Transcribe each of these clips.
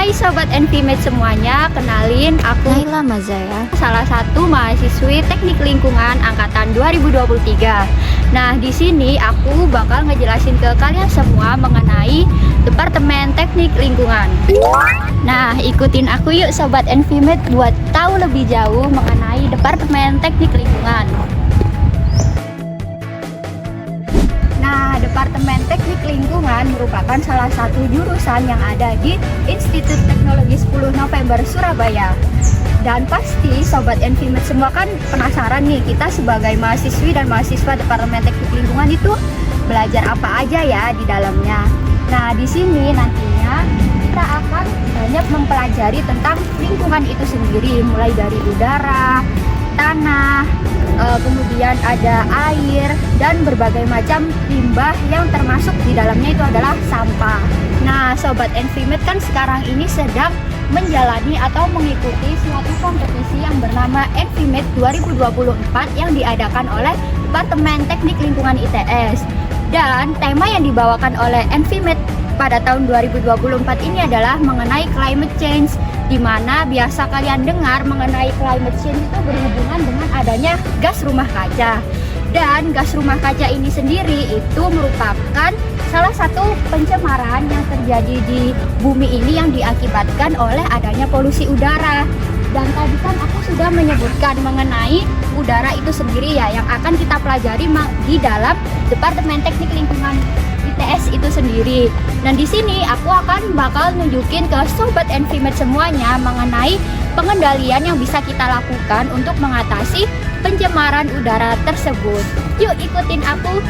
Hai Sobat NVMate semuanya, kenalin aku Naila Mazaya, salah satu mahasiswi Teknik Lingkungan angkatan 2023. Nah, di sini aku bakal ngejelasin ke kalian semua mengenai Departemen Teknik Lingkungan. Nah, ikutin aku yuk Sobat NVMate buat tahu lebih jauh mengenai Departemen Teknik Lingkungan. Nah, Departemen Teknik Lingkungan merupakan salah satu jurusan yang ada di Institut Teknologi 10 November Surabaya. Dan pasti Sobat NVMate semua kan penasaran nih, kita sebagai mahasiswi dan mahasiswa Departemen Teknik Lingkungan itu belajar apa aja ya di dalamnya. Nah, di sini nantinya kita akan banyak mempelajari tentang lingkungan itu sendiri, mulai dari udara, tanah, kemudian ada air dan berbagai macam limbah yang termasuk di dalamnya itu adalah sampah. Nah, Sobat NVMate kan sekarang ini sedang menjalani atau mengikuti suatu kompetisi yang bernama NVMate 2024 yang diadakan oleh Departemen Teknik Lingkungan ITS. Dan tema yang dibawakan oleh NVMate pada tahun 2024 ini adalah mengenai climate change, di mana biasa kalian dengar mengenai climate change itu berhubungan dengan adanya gas rumah kaca. Dan gas rumah kaca ini sendiri itu merupakan salah satu pencemaran yang terjadi di bumi ini yang diakibatkan oleh adanya polusi udara. Dan tadi kan aku sudah menyebutkan mengenai udara itu sendiri ya, yang akan kita pelajari di dalam Departemen Teknik Lingkungan ITS itu sendiri. Dan di sini aku bakal nunjukin ke Sobat NVMate semuanya mengenai pengendalian yang bisa kita lakukan untuk mengatasi pencemaran udara tersebut. Yuk ikutin aku.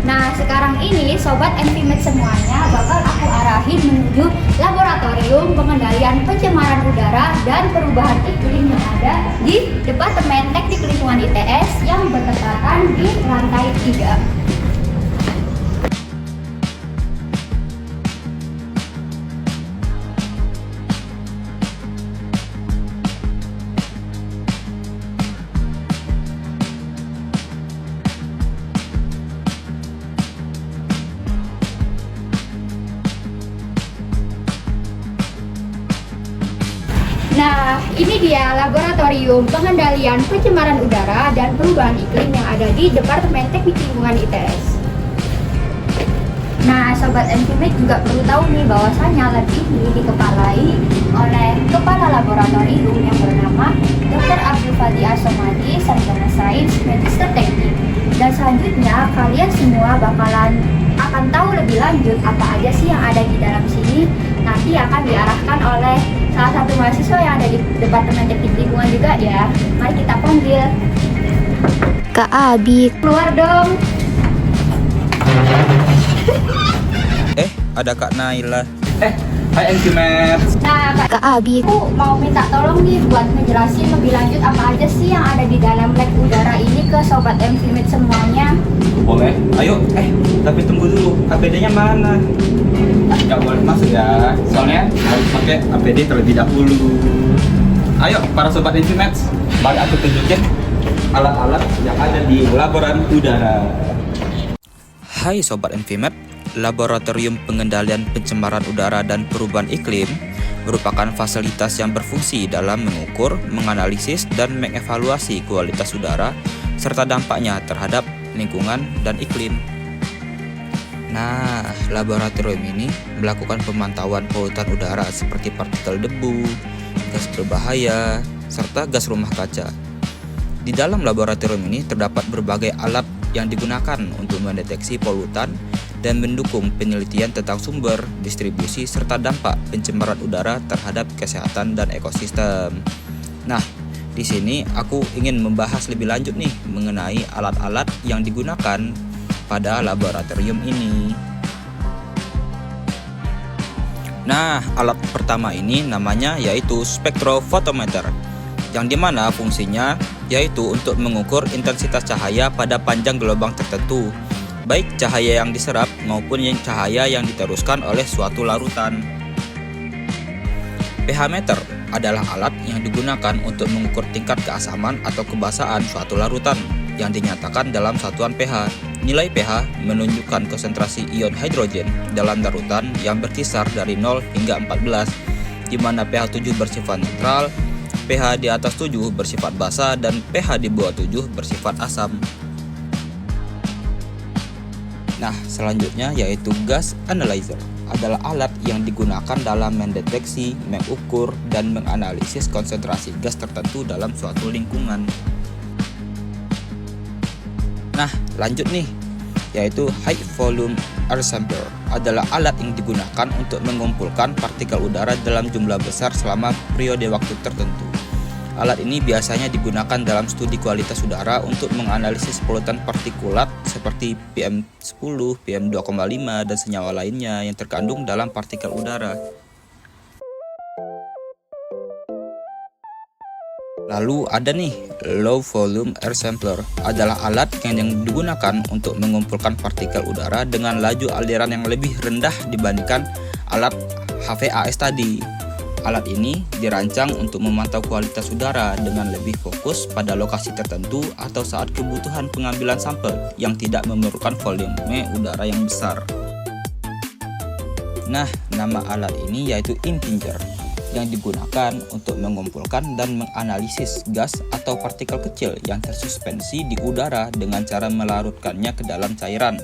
Nah, sekarang ini Sobat NVMate semuanya bakal aku arahin menuju laboratorium pengendalian pencemaran udara dan perubahan iklim yang ada di Departemen Teknik Lingkungan ITS yang bertempatan di lantai 3. Nah, ini dia laboratorium pengendalian pencemaran udara dan perubahan iklim yang ada di Departemen Teknik Lingkungan ITS. Nah, Sobat NVMate juga perlu tahu nih bahwasanya lab ini dikepalai oleh Kepala Laboratorium yang bernama Dr. Abdul Fadi Asomadi, Sarjana Sains Magister Teknik. Dan selanjutnya kalian semua akan tahu lebih lanjut apa aja sih yang ada di dalam sini. Nanti akan diarahkan oleh salah satu mahasiswa yang ada di Departemen Teknik Lingkungan juga ya. Mari kita panggil Kak Abi. Keluar dong. Ada Kak Naila. Hai NVMate. Nah, Kak Abi, aku mau minta tolong nih buat ngejelasin lebih lanjut apa aja sih yang ada di dalam lab udara ini ke Sobat NVMate semuanya. Boleh? Ayo. Tapi tunggu dulu. APD-nya mana? Nggak boleh masuk ya. Soalnya harus pakai APD terlebih dahulu. Ayo para Sobat NVMate, mari aku tunjukin alat-alat yang ada di laboratorium udara. Hai Sobat NVMate, Laboratorium Pengendalian Pencemaran Udara dan Perubahan Iklim merupakan fasilitas yang berfungsi dalam mengukur, menganalisis, dan mengevaluasi kualitas udara serta dampaknya terhadap lingkungan dan iklim. Nah, laboratorium ini melakukan pemantauan polutan udara seperti partikel debu, gas berbahaya, serta gas rumah kaca. Di dalam laboratorium ini terdapat berbagai alat yang digunakan untuk mendeteksi polutan dan mendukung penelitian tentang sumber, distribusi, serta dampak pencemaran udara terhadap kesehatan dan ekosistem. Nah, di sini aku ingin membahas lebih lanjut nih mengenai alat-alat yang digunakan pada laboratorium ini. Nah, alat pertama ini namanya yaitu spektrofotometer, yang dimana fungsinya yaitu untuk mengukur intensitas cahaya pada panjang gelombang tertentu baik cahaya yang diserap maupun cahaya yang diteruskan oleh suatu larutan. pH meter adalah alat yang digunakan untuk mengukur tingkat keasaman atau kebasahan suatu larutan yang dinyatakan dalam satuan pH. Nilai pH menunjukkan konsentrasi ion hidrogen dalam larutan yang berkisar dari 0 hingga 14, di mana pH 7 bersifat netral, pH di atas 7 bersifat basa, dan pH di bawah 7 bersifat asam. Nah, selanjutnya yaitu gas analyzer adalah alat yang digunakan dalam mendeteksi, mengukur, dan menganalisis konsentrasi gas tertentu dalam suatu lingkungan. Nah, lanjut nih, yaitu high volume air sampler adalah alat yang digunakan untuk mengumpulkan partikel udara dalam jumlah besar selama periode waktu tertentu. Alat ini biasanya digunakan dalam studi kualitas udara untuk menganalisis polutan partikulat seperti PM10, PM2,5, dan senyawa lainnya yang terkandung dalam partikel udara. Lalu ada nih, low volume air sampler adalah alat yang digunakan untuk mengumpulkan partikel udara dengan laju aliran yang lebih rendah dibandingkan alat HVAS tadi. Alat ini dirancang untuk memantau kualitas udara dengan lebih fokus pada lokasi tertentu atau saat kebutuhan pengambilan sampel yang tidak memerlukan volume udara yang besar. Nah, nama alat ini yaitu Impinjer, yang digunakan untuk mengumpulkan dan menganalisis gas atau partikel kecil yang tersuspensi di udara dengan cara melarutkannya ke dalam cairan.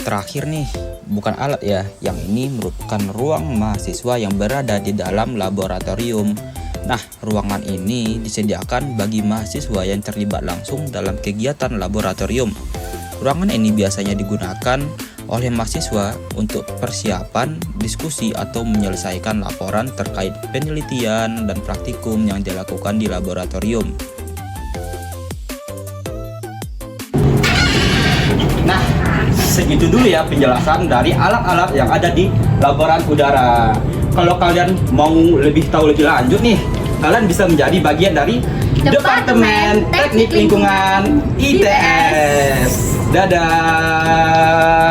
Terakhir nih, bukan alat ya, yang ini merupakan ruang mahasiswa yang berada di dalam laboratorium. Nah, ruangan ini disediakan bagi mahasiswa yang terlibat langsung dalam kegiatan laboratorium. Ruangan ini biasanya digunakan oleh mahasiswa untuk persiapan, diskusi, atau menyelesaikan laporan terkait penelitian dan praktikum yang dilakukan di laboratorium. Nah, segitu dulu ya penjelasan dari alat-alat yang ada di laboran udara. Kalau kalian mau lebih tahu lebih lanjut nih, kalian bisa menjadi bagian dari Departemen Teknik Lingkungan ITS. Dadah.